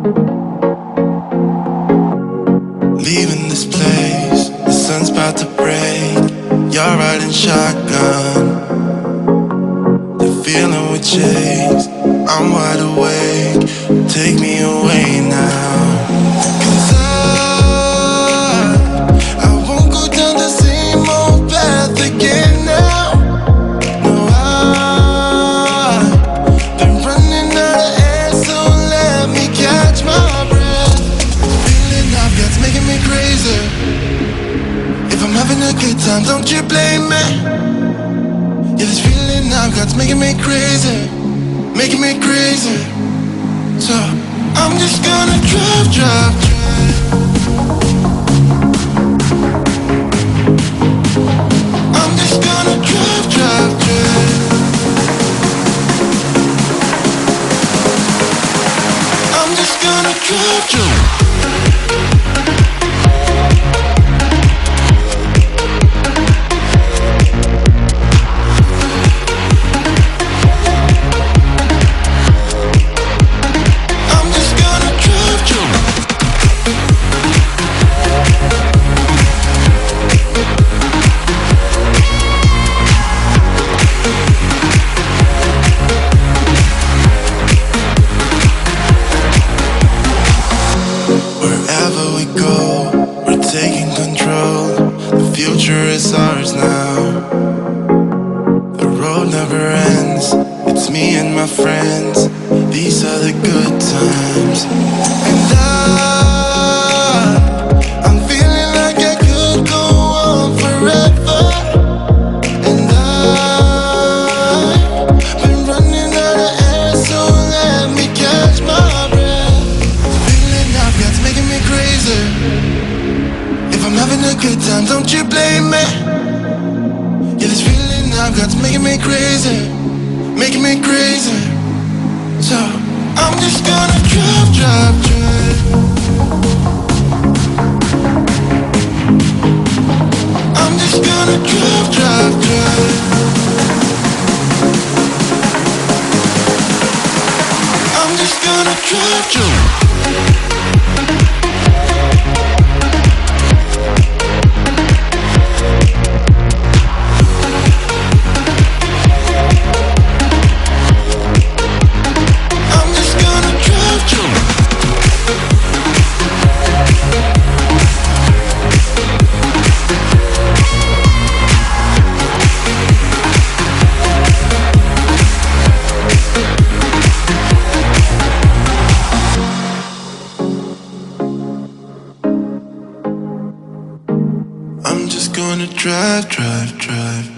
Leaving this place, the sun's about to break. You're riding shotgun, the feeling we chase. I'm wide awake, take me away now. 'Cause I won't go down the same old path again now. No, I've been running out of air, so let me catch my breath. Feeling I've got's making me crazy. If I'm having a good time, don't you blame me. Yeah, this feeling I've got's making me crazy, making me crazy. So I'm just gonna drive, drive, drive. I'm just gonna drive, drive, drive. I'm just gonna drive, drive. Wherever we go, we're taking control. The future is ours now. The road never ends. It's me and my friends. These are the good times. And I'm feeling like I could go on forever. And I've been running out of air, so let me catch my breath. Feeling I've got's making me crazy. If I'm having a good time, don't you blame me. Yeah, this feeling I've got's making me crazy, making me crazy. So I'm just gonna drive, drive, drive. I'm just gonna drive, drive, drive. I'm just gonna drive, drive. I'm just gonna drive, drive, drive.